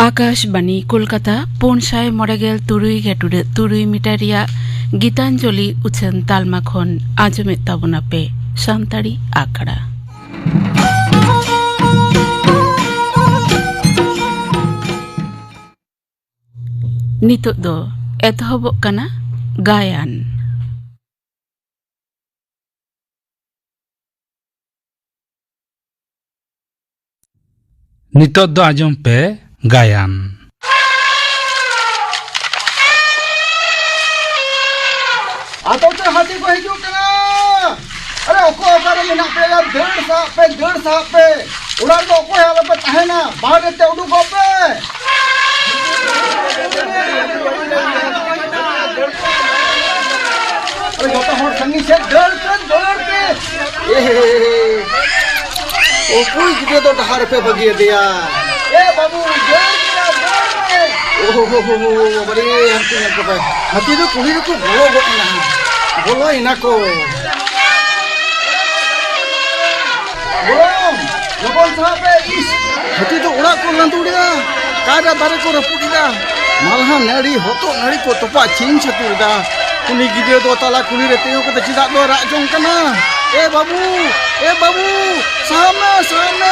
Akashvani Kolkata 496.3 metre Geetanjali उछन तालमा खन आजमेत ताबना पे सानताड़ी आखड़ा नितो दो एतहबोग कना गायन नितो दो आजम पे गायन आतो ते हाथी को हिजुक कना अरे ओको अगर में ना पे यार डेढ़ साहब पे उड़ा तो ओको यार पे तहना बाहर ते उडू को पे अरे यो तो हर संगी से डेढ़ के ए ओ कोई किते तो डहार पे बगिए दिया ए बाबू ओहो बड़ी हाथी तो कुड़ी को बोलो इना को लोगों साहब इस हाथी तो उड़ा को लंदुड़िया कारा दारे को रपुड़िया मालहा नड़ी होतो नड़ी को तोपा चीन छतुड़दा कुनी गिदे दो ताला कुनी रहते हो को चिदा दो राजों कना ए बाबू सामने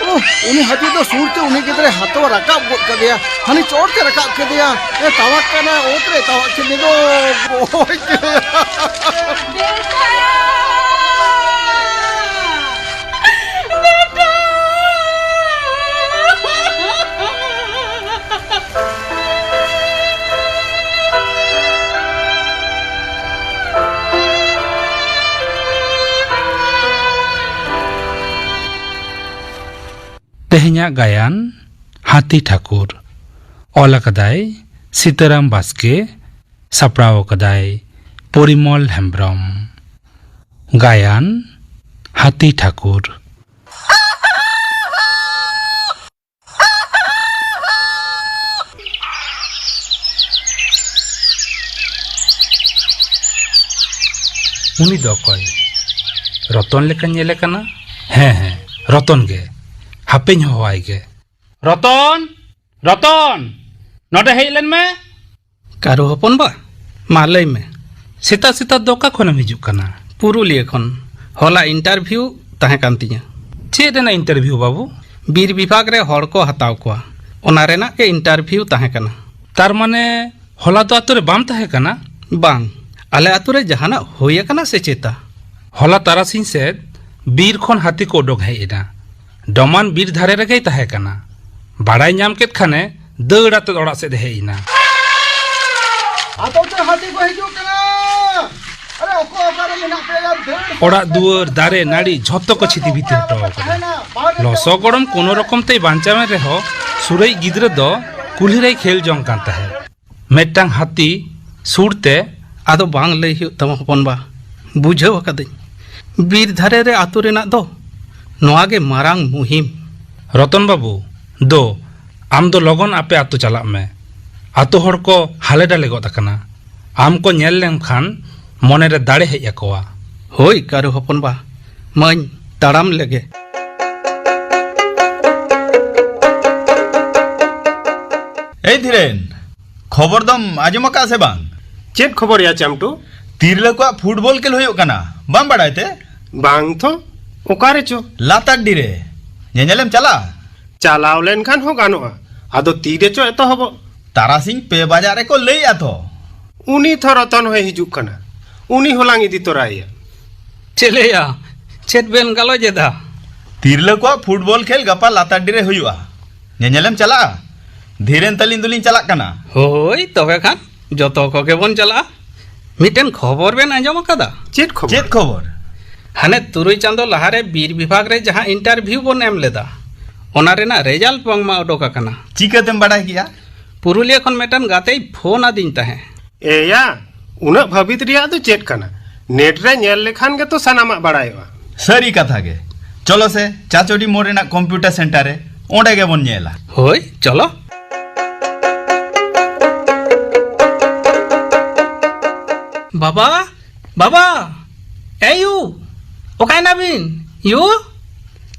ओ उन्हीं हाथी तो सूरते उन्हीं के तरह हाथों रकाब गोद कर दिया हनी चोट के रकाब कर दिया ए तावक कना ओतरे तावक के निगो तेहन्या गायन हाथी ठाकुर ओला कदाय सीताराम बास्के सप्राव कदाय परिमल हेम्ब्रम गायन हाथी ठाकुर उनी दो कोई रतन लेका नेले कना हैं रतन गे हापेñ होवाई गे रतन नोडे हेजलेन में कारो हपन बा मा लई में सीता दोका खनम हिजुक कना पुरुलिया खन होला इंटरव्यू ताहे कान तिया चेद ना इंटरव्यू बाबू बीर विभाग रे हड़ को हताव कोआ ओना रेना के इंटरव्यू ताहे कना तार माने होला तो आतुरे बाम ताहे कना बांग आले आतुरे जहाना होया कना से चेता होला तारासिन से बीर खन हाथी को ओडोक हेजना डमान बीर धारे रगे ताहे कना बाड़ाई नाम केत खाने दौड़ाते ओड़ा से हेजना आतो ते हाथी को हिजुक कना अरे ओको अगर में ना पे यार ओड़ा दुआर दारे नाड़ी झत्तो को छिति भीतर हटाव कना लसो गरम कोनो रकम ते बांचा में रहो सुरई गिद्र दो कुल्ही रे खेल जोंग कान ताहे मेटांग हाथी सुरते आदो बांग लई हिउ तम हपन बा बुझाव हकदई बीर धारे रे आतु रेना दो नोआगे मारांग मुहिम रतन बाबू दो आम दो लगन आपे आतो चला में आतो हर को हाले डाले गद कना आम को नेल लेन खान मने रे दाड़े हेज आकोवा होय कारो हपन बा मन ताड़ाम लगे ए धीरेन खबर दम आजम का से बांग चेत खबर या चामटू तीरले को फुटबॉल खेल होयो कना बाम बाड़ायते बांग थो ओकारे चो लाताड्डी रे नेनेलेम चला चालाव लेन खान हो गानोआ आदो तीरे चो एतो हबो तारासिंह पे बाजारे को लई आतो उनी थो रतन होय हिजुक कना उनी होलांग इदी तोराया चलेया चेत बेन गालो जेदा तीरले को फुटबॉल खेल गपा लाताड्डी रे हुयुआ नेनेलेम चला धीरेन तलिन दुलिन चला कना होय तबे खान जतो को के बन चला मिटेन खबर बेन आंजम कदा चेत खबर हाने तुरुई चांदो लहारे बीर विभाग रे जहां इंटरव्यू बन एम लेदा ओना रेना रिजल्ट पंग मा ओडोका कना चिकातेम बाड़ाय किया पुरुलिया खन मेटन गाते फोन आदिन ताहे एया उना भाबित रिया दो चेत कना नेट रे नेल लेखान के तो सनामा बाड़ायवा सरी कथा गे चलो से चाचोडी मोरेना कंप्यूटर सेंटर रे ओंडे गे बन नेला होय चलो बाबा ए यू ओकाय नाबिन यू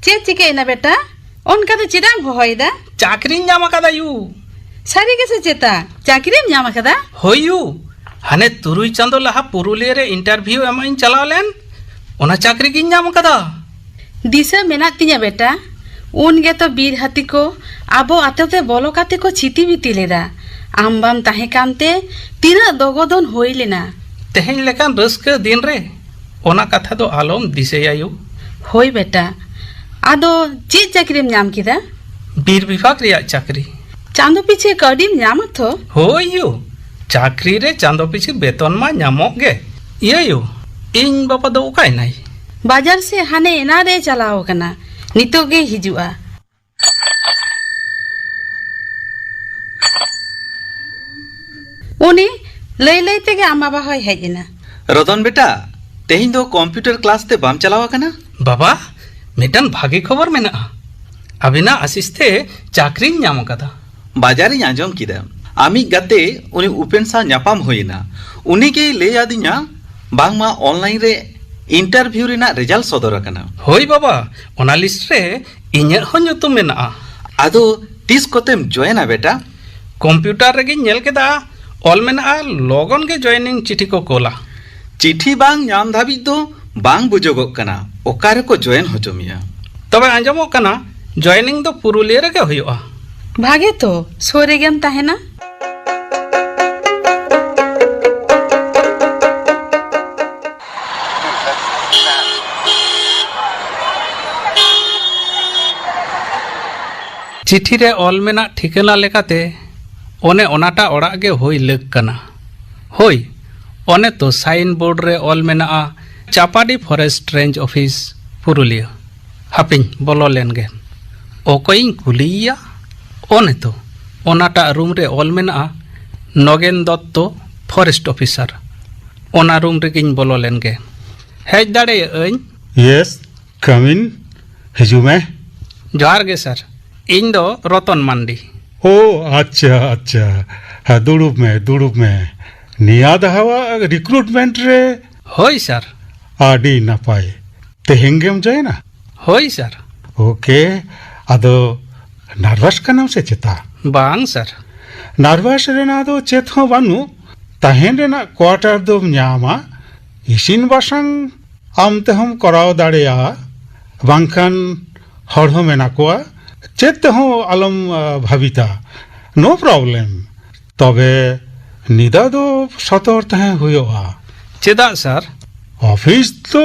चे चिके ना बेटा उनका तो चिदाम होइदा चाकरी नाम आकादा यू सारी के से चेता चाकरी में नाम कदा होयू हाने तुरुई चांदो लहा पुरुलिया रे इंटरव्यू एमाइन चलाव लेन ओना चाकरी की नाम आकादा दिशा मेना तिया बेटा उन गे तो बीर हाथी को आबो आते बोलो काते को छिती बीती लेदा आम बाम ताहे कामते तीना दोगोदन होई लेना तेहेन लेकान रस्का दिन रे ओना कथा दो आलोम दिसेयायू होई बेटा आदो चे चाकरी में नाम किदा बीर विभाग रिया चाकरी चांदो पीछे कड़ी में नाम थो होयू चाकरी रे चांदो पीछे बेतन मा नामोग गे इयायू इन बापा दो उकाय नाई बाजार से हाने एना रे चलाओ कना नितो गे हिजुआ उनी लई लई तेगे आमा बा होय हेजना रतन बेटा तेहिं दो कंप्यूटर क्लास ते बाम चलावा कना बाबा मिटन भागी खबर मेना अबिना आसिस्ते चाकरी नाम कदा बाजारी आंजम किदा आमी गाते उनी उपेन सा न्यापाम होइना उनी के ले आदिना बांगमा ऑनलाइन रे इंटरव्यू रेना रिजल्ट सदर कना होय बाबा ओना लिस्ट रे इᱧ हो nyutum मेना आदो तीस कोतेम जॉइना बेटा कंप्यूटर रे नेल केदा ऑल मेना लगन गे जॉइनिंग चिठी को कोला चिठी बांग नाम धाबी दो बांग बुजोगो कना ओकारे को जॉइन होचोमिया तबे आंजमो कना जॉइनिंग दो पुरुलिया रे गे होयोआ भागे तो सोरे गेम ताहेना चिठी रे ऑल मेना ठिकाना लेकाते ओने ओनाटा ओड़ा गे होई लग कना होई ओने तो साइन बोर्ड रे ऑल मेना चापाडी फॉरेस्ट रेंज ऑफिस पुरुलिया हापिन बोलो लेन गे ओकोइन कुलिया ओने तो ओनाटा रूम रे ऑल मेना नगेन दत्तो फॉरेस्ट ऑफिसर ओना रूम रे गिन बोलो लेन गे हेज दाड़े अñ यस कम इन हिजुमे जोहार गे सर इन दो रतन मांडी ओ अच्छा अच्छा हाँ दुड़ुब में निया दहावा रिक्रूटमेंट रे होई सर आडी नपाय तेहेंगेम जायना होई सर ओके आदो नार्वस कनाम से चेता बांग सर नार्वस रेना दो चेत हो बानु ताहेन रेना क्वार्टर दो न्यामा इसिन बासंग आम ते हम कराव दाड़ेया बांखान हर हो मेना कोआ चेत हो आलम भाविता नो प्रॉब्लम तबे निदा दो सतर तहे हुयोआ चेदा सर ऑफिस तो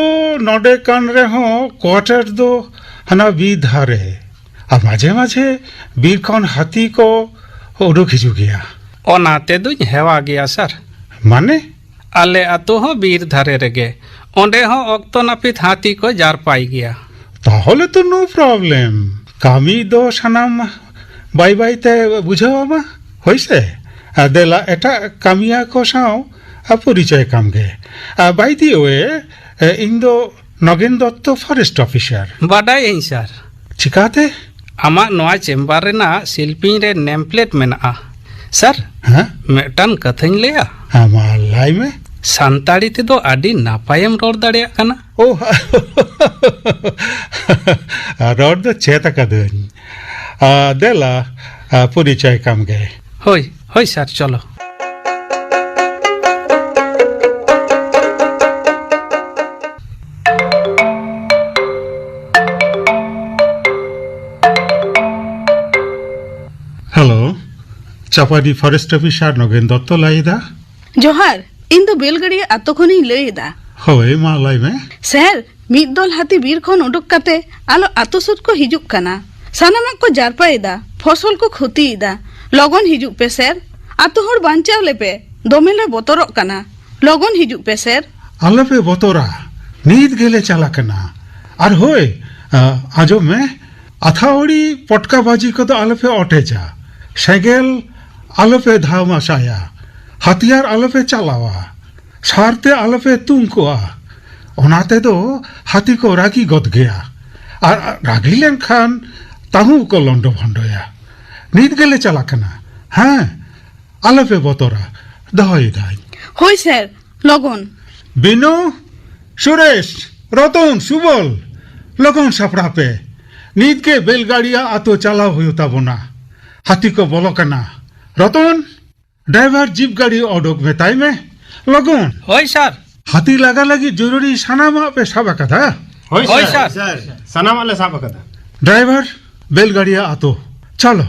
नोडे कान रे हो क्वार्टर दो हना बी धारे आ माझे माझे बीर कौन हाथी को उडुक हिजु गया ओनाते दुñ हेवा गया सर माने आले आतो हो बीर धारे रेगे ओंडे हो ऑक्तो नापित हाथी को जार पाई गया ताहले तो नो प्रॉब्लम कामी दो सनाम बाई बाई ते बुझावा मा होइसे देला एटा कामिया को साव परिचय काम गे बाई दी वे इन दो नगेन दत्तो फॉरेस्ट ऑफिसर बाडाय इन सर चिकाते आमा नोआ चेम्बर रेना शिल्पिंग रे नेम प्लेट मेना सर हाँ मेटन कथाñ लेया आमा लाई में सानताड़ी ते दो आडी नापायम रोड दाड़िया कना ओ रोड दो चेता कदन देला परिचय काम गे होई होई सर चलो हेलो चापाडी फॉरेस्ट ऑफिसर नगेन दत्तो लाइदा जोहार इन दो बेलगड़ी आतो खनी लईदा होय मा लाई में सर मिद दल हाथी बीर खन उडुक काते आलो आतो सुद को हिजुक कना सानामक को जारपाइदा फसल को क्षतिइदा लगन हिजुक पे सर आतो हर बांचाव लेपे दोमेले बोतरक कना लगन हिजुक पे सर आले पे बोतरा नीद गेले चला कना और होय आजो में अथावड़ी पटका बाजी को तो आले पे ओटे जा सेगेल आले पे धामा साया हथियार आले पे चलावा सारते आले पे तुमकोआ ओनाते दो हाथी को रागी गद गया और रागी लेन खान ताहू को लंडो भंडोया नीद गेले चला कना हाँ आले पे बोतरा दहोई दाई होय सर लगन बिनु सुरेश रतन सुबल लगन सापड़ा पे नीद के बेलगाड़िया आतो चला हुयो ताबोना हाथी को बोलो कना रतन ड्राइवर जीप गाड़ी ओडोक मेताई में लगन होय सर हाथी लगा लगी जरूरी सानामा पे साबा कथा होय होय सर सर सनामा ले साब कदा ड्राइवर बेलगाड़िया आतो चलो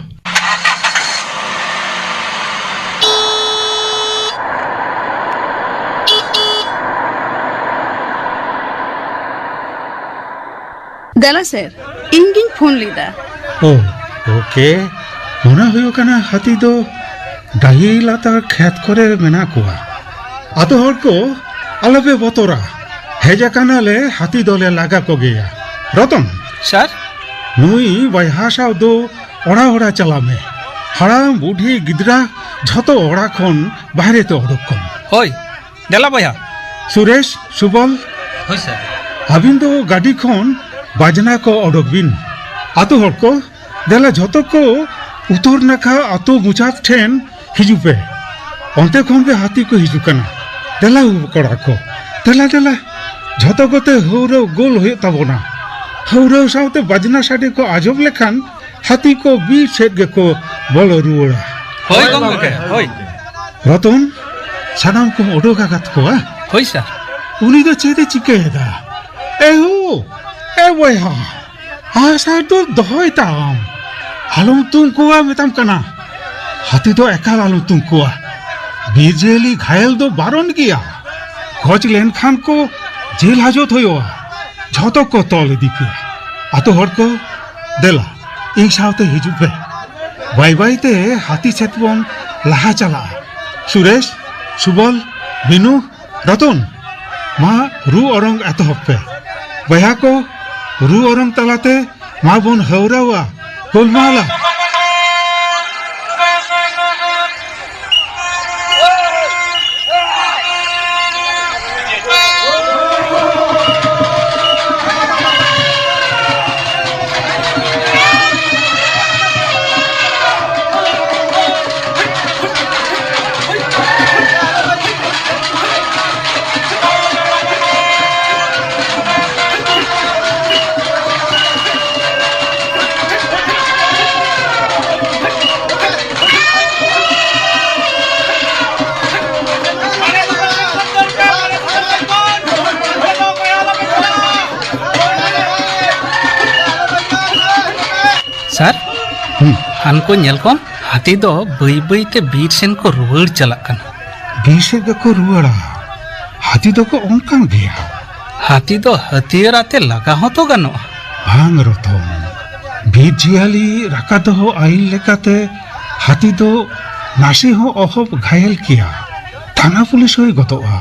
देला सर इंगिंग फोन लीदा ओ ओके मोना हुयो कना हाथी दो डाही लातार खेत करे मेना कुआ आतो हर को अलबे बतोरा हेजा कना ले हाथी दोले लगा को गया रतन सर नुई बयहासाव दो ओड़ा ओड़ा चला में हाराम बुढ़ी गिदरा झतो ओड़ा खन बाहरे तो ओडोक कम होय देला बया सुरेश सुबल होय सर अबिन दो गाड़ी खन बाजना को ओडोक बिन आतो हर को देला झतो को उतर नाखा आतो मुचात ठेन हिजु पे अंते खन के हाथी को हिजु कना देला कड़ा को देला देला झतो कोते हौरो गोल होय ताबोना हौरो साउते बाजना साडे को आजब लेखान हाथी को बीर सेट गे को बोलो रुड़ा होय गंगे होय रतन सानाम को ओडोका गत को होय सर उनी दो चेते चिकेदा ए हो ए बयहा आसा तो दहय ताम हालम तुम को मेताम कना हाथी तो एकाल आलम तुम को बीरजेली घायल दो बारन किया खोज लेन खान को जेल हाजत होयो झतो को तोल दिके आतो हर को देला इन सावते हिजु पे बाय बाय ते हाथी सेतबन लाहा चला सुरेश सुबल बिनु रतन मा रू औरंग एतहब पे बया को रू औरंग तलाते मा बन हौरावा गोलमाला सर हानको नेल कम हाथी दो बई बई ते बीर सेन को रुवाड़ चलाक कना बीसे को रुआड़ा हाथी दो को ओंकान गया हाथी दो हथियार आते लगा हो तो गनो भांग रतन बीर जियाली राका दो हो आइल लेकाते हाथी दो नासी हो अहब घायल किया थाना पुलिस होय गतोआ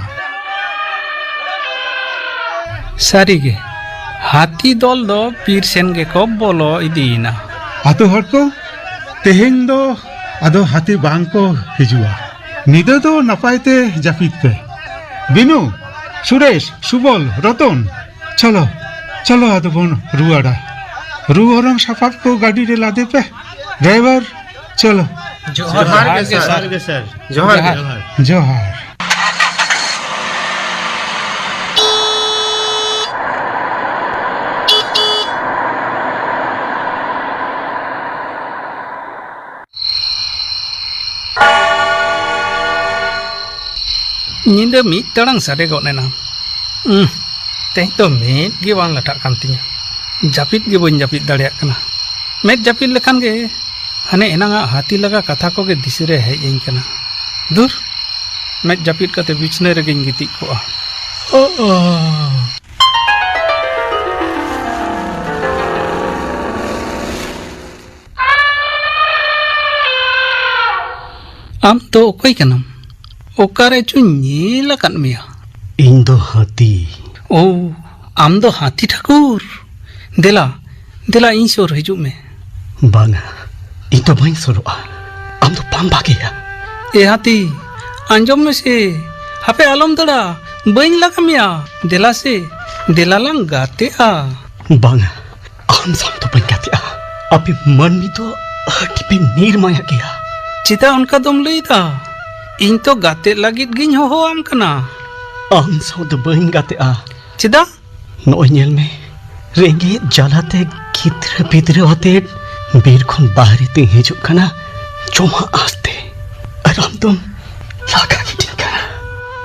सारीगे हाथी दल दो बीर सेन गे को बोलो इदीना आतो हर को तेहें दो आदो हाथी बांग को हिजुआ निदे दो नपायते जापित पे बिनु सुरेश सुबल रतन चलो चलो आदो बन रुआड़ा रुआरंग सापाप को गाड़ी रे लादे पे ड्राइवर चलो जोहार के सर जोहार के जोहार नींद मीत तड़ांग सारे गनेना तेज तो मेद गे बांग लटाक कान तिया जापित गे बन जापित दाड़ियाक कना मेद जापित लेखान गे हाने एनांगा हाथी लगा कथा को गे दिसरे हेज इन कना दूर मेद जापित कते बिछने रे गिन गिति कोआ आम तो ओकई कनम ओकारे चु नीला कन मिया इन दो हाथी ओ आम दो हाथी ठाकुर देला देला इन सोर हिजु में बांगा इन तो बाइन सोरोआ आम तो पाम बागेया ए हाथी अंजम में से हापे आलम दड़ा बइन लगा मिया देला से देला लंग गाते आ बांगा आम साम तो बाइन गाते आ अभी मन में तो हटी पे नीर माया गया चिता उनका दम लईदा इन तो गाते लगित गिन हो आम कना आम साम तो बाइन गाते आ चिदा नोय नेल में रेंगे जलाते गिद्र पिद्र होते बीर खन बाहरी ते हिजुक कना Cuma aste. Aram tum laga gitin kana.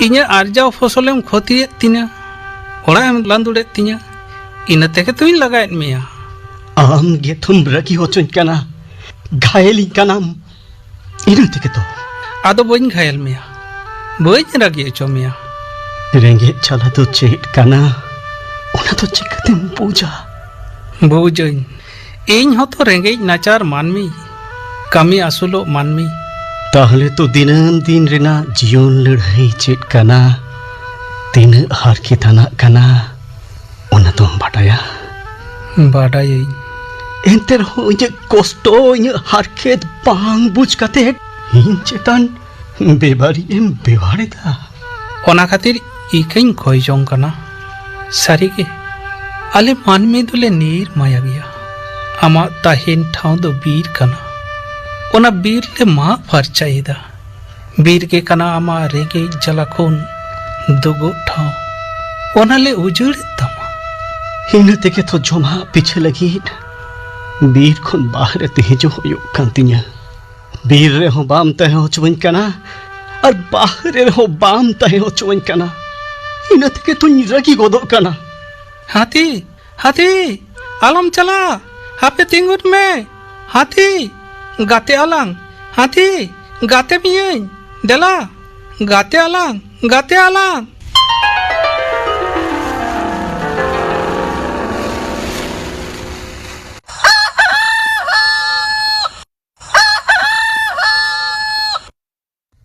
Inya arjau fosolem khotiyet tinya. Ora em landudet tinya. Ina teke tuin lagaet meya. Am getum ragi hocun kana. Ghaelin kanam. Ina teke to. Ado boin ghayal meya. Boin ragi echo meya. Rengget chala to chet kana. Ona to chikatem puja. Bujain. Iny hoto rengej nacar manmi. Kami asulo manmi. Tahle to dinam din rena jiyon ladhai chet kana. Tina harkit anak kana. Ona to badaya. Badayain. Enter ho inyak kosto inyak harket bang buj kate hin chetan bebari em beware da. Ona khatir ikain khoi jong kana. Sari ke. Ale manmi dole nir maya gaya. Ama tahin thau do bir kana. Ona bir le ma farchaida. Bir ke kana ama rege jalakon dogo thau. Ona le ujud tama. Hina teke to joma piche lagit. Bir khon bahre tejo hoyo kantinya. Bir re ho bam te ho chuin kana. Ar bahre ho bam te ho chuin kana. Hina teke to niragi godok kana. Hati, hati, alam chala. Hape tingut me. Hati, gate alang. Hati, gate miyen. Dela, gate alang, gate alang.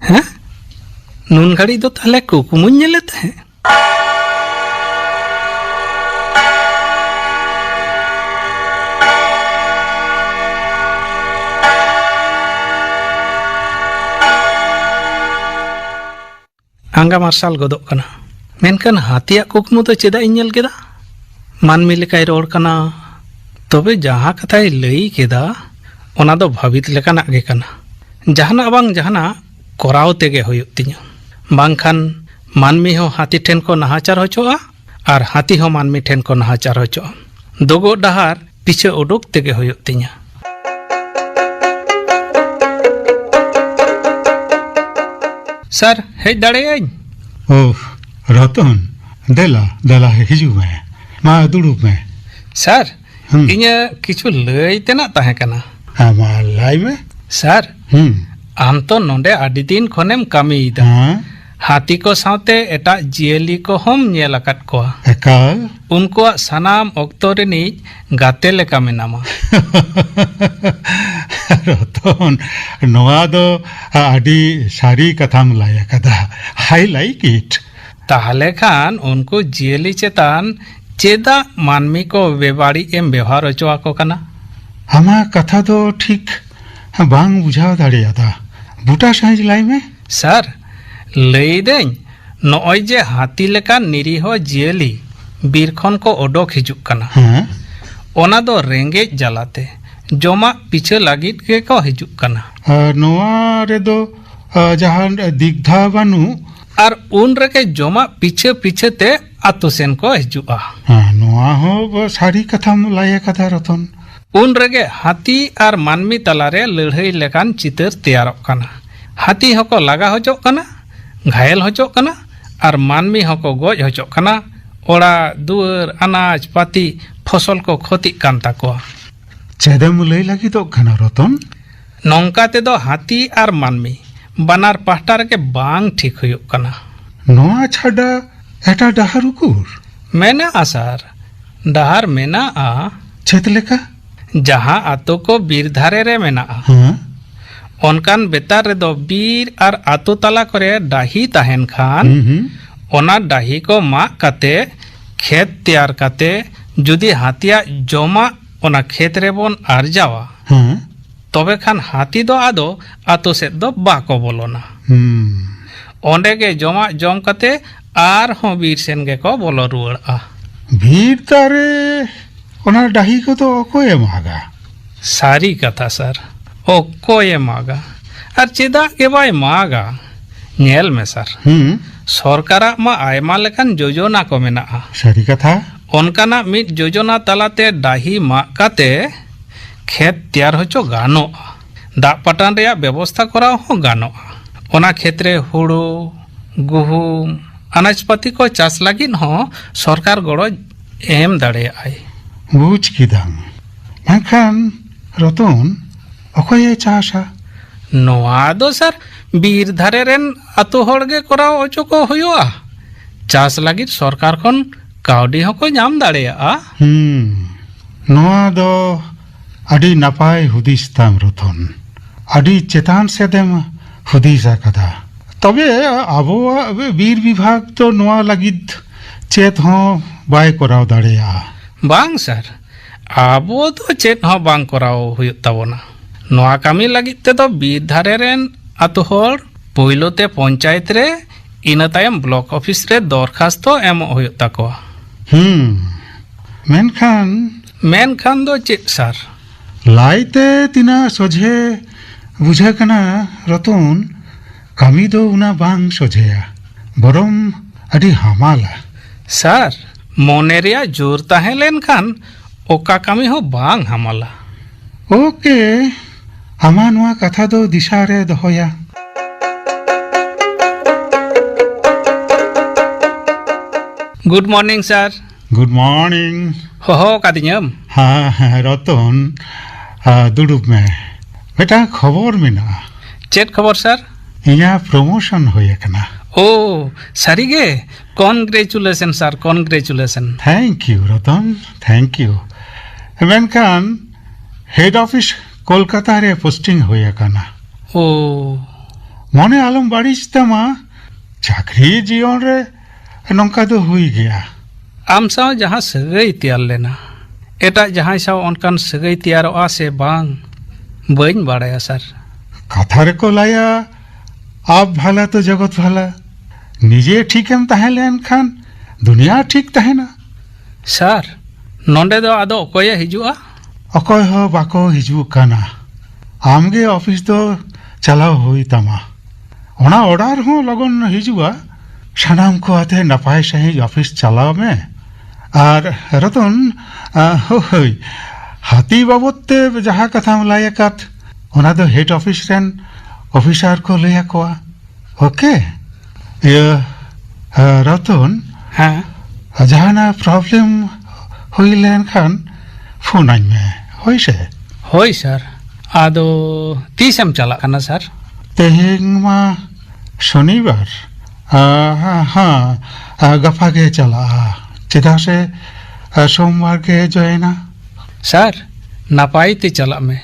Hah? Nun घड़ी तो ताले कुकुमुन nyelete hai. Angga marsal godok kana. Menkan hatiak kukmu to cheda inyel keda. Manmi lekai ror kana. Tobe jaha kathai lei keda. Ona do bhabit lekana ge kana. Jahana abang jahana korau tege hoyuk tinya. Bangkhan manmi ho hati ten ko nahachar hochoa. Ar hati ho manmi ten ko nahachar hochoa. Dogo dahar piche odok tege hoyuk tinya. Sir, hej dadeyain. Oh, Ratan, dela hijau me. Ma duduk me. Sir, inya kichu lei tenak tahe kana. Ama lai me? Sir, am to nonde adi din khonem kami ida. Hati ko saute eta jieli ko hom nyel akat ko. Ekal? Unkuak sanam okto reni gate leka menama. Ratan, noa do adi sari katham laya kada. I like it. Tahale khan unku jieli chetan cheda manmi ko bebari em ବ୍ୟବହାର hochoa ko kana. Ama katha do thik bang bujhaw dareada. Buta saiz lai me? Sir, lei dein noy je hati lekan niriho jieli bir khon ko odok hijuk kana. Ona do rengej jalate joma piche lagit ke ko hijuk kana. Noa redo jahan digdha banu. Ar un reke joma piche piche te atu sen ko hijua. Noa ho sari katham laya kada Ratan. Un rege hati ar manmi talare ladhai lekan chitar teyarok kana. Hati hoko laga hojok kana, ghayal hojok kana, ar manmi hoko goj hojok kana. Ora duar anaj pati fosol ko khoti kan takoa. Chedam lei lagi to kana Ratan. Nongka te do hati ar manmi banar pahta reke bang thik huyuk kana. Noa chada eta dahar ukur. Mena asar dahar mena a Chet leka? jaha ato ko bir dhare re mena a. Onkan betar re do bir ar ato tala kore dahi tahen khan. Ona dahi ko ma kate khet tiyar kate judi hatia joma ona khet re bon arjawa. Tobe khan hati do ado ato set do bako bolona. Onde ge joma jom kate ar ho bir sen ge ko bolo ruar a. Bir tare ona dahi ko to okoye maga. Sari katha sir. Okoye maga. Ar cheda ke bai maga. Nyel me sir. Sorkara ma aima lekan jojona ko mena. Sari katha? Onkana mit jojona talate dahi ma kate khet tiyar hocho gano. दाग पटान रे व्यवस्था कराव हो गानोआ ओना क्षेत्रे हुड़ू गुहुम अनाजपाती को चाष लगिन हो सरकार गड़ो एम दाड़ेआय बुझ किदाम मेनखान रतन अखय चाषा नोआ दो सर बीर धारे रेन अतु हड़ गे कराव ओचो को हुआ चाष लगित सरकार खन कावडी हको नाम दाड़ेआ नोआ दो अडी नपाय हुदिस ताम रतन अडी चेतान सेदेम हुदिस आकदा तबे आबोआ बीर विभाग तो नोआ लगित चेत हो बाय कराव दाड़ेया बांग सर आबो तो चेत हो बांग कराव हुयुग ताबोना नोआ कामी लगित ते तो बीर धारे रेन अतु हड़ पोइलोते पंचायत रे इना तायम ब्लॉक ऑफिस रे दरखास्त एम हुयुग ताकोआ मेनखान दो चेत सर लाइते तिना सोझे बुझा कना रतन कामी दो उना बांग सोझेया बरम अडी हमाला सर मोने रिया जोर ताहे लेनखान ओका कामी हो बांग हमाला ओके आमा नोआ कथा दो दिशा रे दोहोया good morning sir good morning हो कादियम हाँ रतन दुड़ुब में बेटा खबर मेना चेत खबर सर इया प्रमोशन होय कना ओ सारीगे congratulation sir congratulation thank you Ratan thank you मेनखान हेड ऑफिस कोलकाता रे पोस्टिंग होय कना ओ मने आलम बाड़ीज तमा चाकरी जीवन रे नौका दो हुई गया आम साव जहाँ सगई तैयार लेना एटा जहाँ साव उनकान सगई तैयारोआ से बांग बइन बाड़ाया सर कथा रे को लाया आप भला तो जगत भला निजे ठीकम ताहे लेन खान दुनिया ठीक ताहे ना सर नोंडे दो आदो ओकोय हिजुआ अकय हो बाको हिजू काना आमगे ऑफिस दो चलाव हुई तमा ओना ऑर्डर हो लगन हिजुआ सानाम को आते नपाय सही ऑफिस चलाव में और रतन होय हाथी बाबते जहाँ कथा लाया कात ओना दो हेड ऑफिस रेन ऑफिसर को लिया कोआ ओके ये रतन हाँ जहाँ ना प्रॉब्लम हुई लेन खान फोन आई में होय से होय सर आदो तीसम चला कना सर तेहिंग मा शनिवार हाँ गफा के चला चिदा से सोमवार के जो है ना सर नापाई ते चला में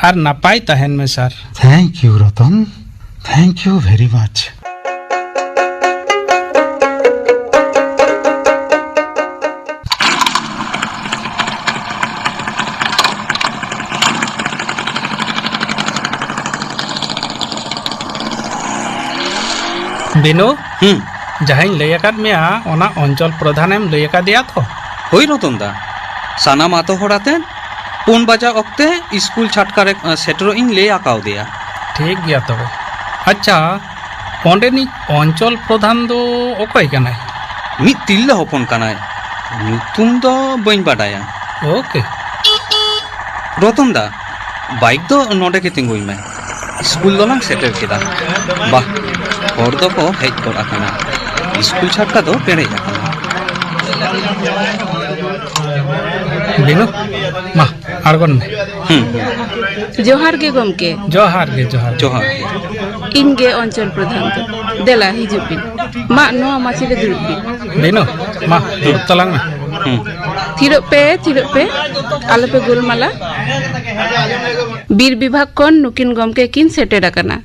और नापाई तहन में sir thank you Ratan thank you very much बिनु जहाँ लैकाद में ओना अंचल प्रधानेम लैका दिया तो होई रतन दा सानाम आतो होड़ाते 4 बजा अक्ते स्कूल छाटकारे सेटरो इन ले आकाव दिया ठीक गया तबे अच्छा ओंडेनी अंचल प्रधान दो ओकय कनाय मी तिल्ले हपन कनाय नुतुम दो बइन बाडाया ओके रतन दा बाइक दो नोडे के तिंगुई में स्कूल दोलांग सेटर केदा बाह और दो को हेज कर आकाना स्कूल छाटका दो पेड़े आकाना बिनु मा आरगन में जोहार के गमके जोहार गे जोहार जोहार इनगे अंचल प्रधान तो देला हिजुपिन मा नो माछिले दुरुपिन बिनु मा दुरुप तलांग में थिरो पे आलो पे गोलमाला बीर विभाग कोन नुकिन गमके किन सेटेर आकाना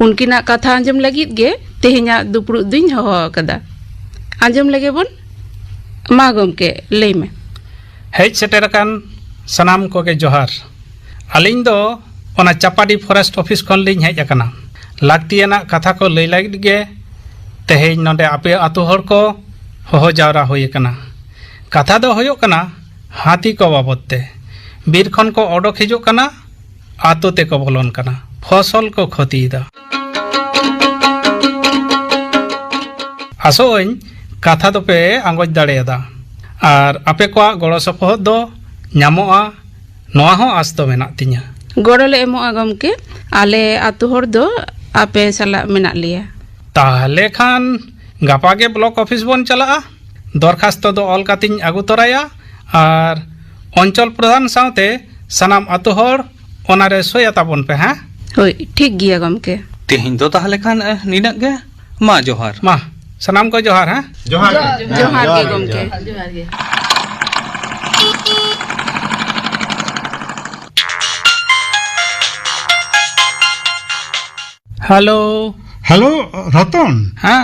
उनकिना कथा आंजम लगित गे तेहेना दुपुरु दिन हो कदा आंजम लगे बोन मा गमके लई में हेज सेटेर कान सनाम को के जोहार अलिंग दो ओना चापाडी फॉरेस्ट ऑफिस खन लिंग हेज आकाना लाक्तियाना कथा को लई लागित गे तेहेज नोडे आपे आतु हर को हो जावरा होय आकाना कथा दो होयो कना हाथी को बाबते बीर खन को ओडक हिजुक कना आतो ते को बोलन कना फसल को क्षतिदा आसोइन कथा दोपे आंगोज दाड़ेयादा और आपे को गड़ो सपोहद दो ᱧᱟᱢᱚᱜᱼᱟ ᱱᱚᱣᱟ ᱦᱚᱸ ᱟᱥ ᱫᱚ ᱢᱮᱱᱟᱜ ᱛᱤᱧᱟᱹ गड़ोले एमोगा गमके आले आतु हर दो आपे साला मेना लिया ताहले खान गापा के ब्लॉक ऑफिस बन चला दरखास्त दो ऑल कातिन आगु तोराया और अंचल प्रधान साथे सनाम आतु हर ओनारे सोया ताबन पे हाँ होय ठीक गिया गमके तेहिं दो ताहले खान निनक गे मा जोहार मा सनाम को जोहार हाँ जोहार गे गमके हेलो हेलो रतन हाँ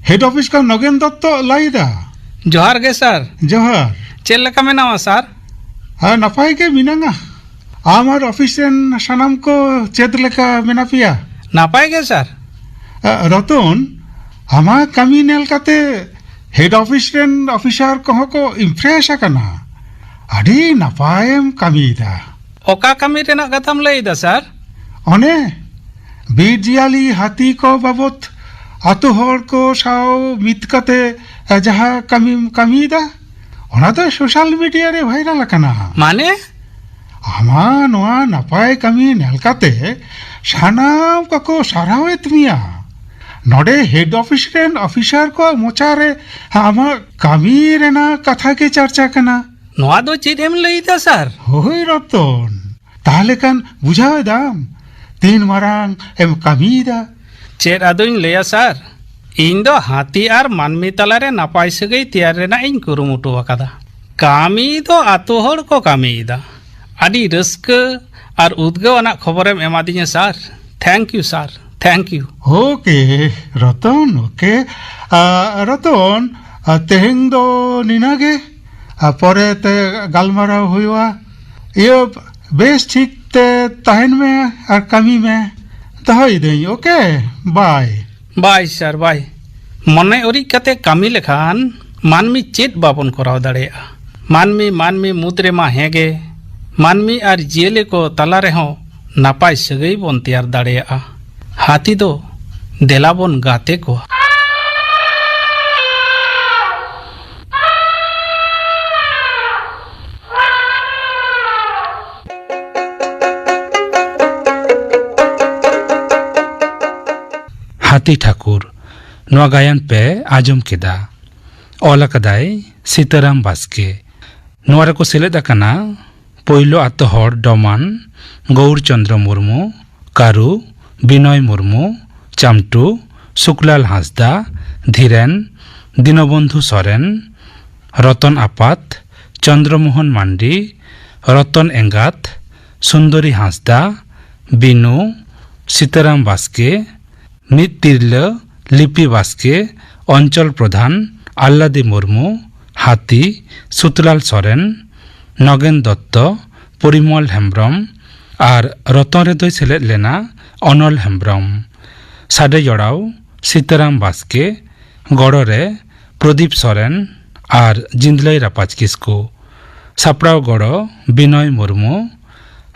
हेड ऑफिस का नगेन दत्त लाइदा जोहार गे सर जोहार चेल लका मेनावा सर हाँ नपाय के मिनांगा आमार ऑफिस रेन सनाम को चेद लेका मेना पिया नापाय गे सर रतन आमा कमी नेल काते हेड ऑफिस रेन ऑफिसर कहो को इम्प्रेस आकना अडी नपायम कमीदा ओका कमी रेना कथाम लईदा सर अने बीर जियाली हाथी को बाबत आतु हर को साव मित काते जहा कमीदा ओना तो सोशल मीडिया रे भाइरल आकना माने आमा नोआ नपाय कमी नेल काते सानाम को सारावेत मिया नोडे हेड ऑफिस रेन ऑफिसर को मोचारे आमा कमी रेना कथा के चर्चा कना नोआ दो चीज एम लईदा सर होय रतन ताहले कान बुझाव दाम तीन मारांग एम कमीदा चेर आदोइन लेया सर इन दो हाथी आर मानमी तलारे नापाय सगई तैयार रेना इन कुरुमुटु आकादा कामी दो आतु हर को कामीदा आदि रस्क आर उद्गव अना खबरेम एमादिnya sir thank you sir thank you okay Ratan okay Ratan तेहें दो निनागे परे ते गालमाराव हुआ ये बेस ठीक ते तहन में और कमी में तहई देई okay bye bye sir bye मने ओरी कते कामी लेखान मानमी चेत बाबन कराव दाड़ेया मानमी मुद्रे मा हेगे मानमी आर जियले को तला रेहो नापाय सगई बन तैयार दाड़ेया हाथी दो देला बन गाते को हाथी ठाकुर नोआ गायन पे आजम केदा ऑल कदाय सीताराम बास्के नोआ रे को सेलेद आकना पोइलो आतो हर डमान गौर चंद्र मुर्मू कारू बिनय मुर्मू चामटू शुक्लाल हांसदा धीरेन दीनबंधु सोरेन रतन आपात चंद्रमोहन मांडी रतन एंगात सुंदरी हांसदा बिनु सीताराम बास्के मित तिरला लिपि बास्के अंचल प्रधान आल्लादी मुर्मू हाथी सुतलाल सोरेन नगेन दत्त परिमल हेम्ब्रम और रतन रे दोय सेलेद लेना अनल हेम्ब्रम साडे जड़ाव सीताराम बास्के गड़ो रे प्रदीप सोरेन और जिंदलाई रापाज किस्कू सापड़ाव गड़ो बिनय मुर्मू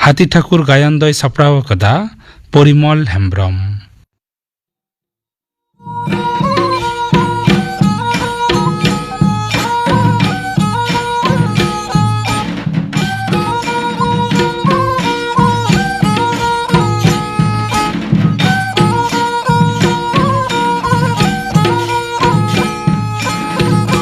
हाथी ठाकुर गायन दोय सापड़ाव कदा परिमल हेम्ब्रम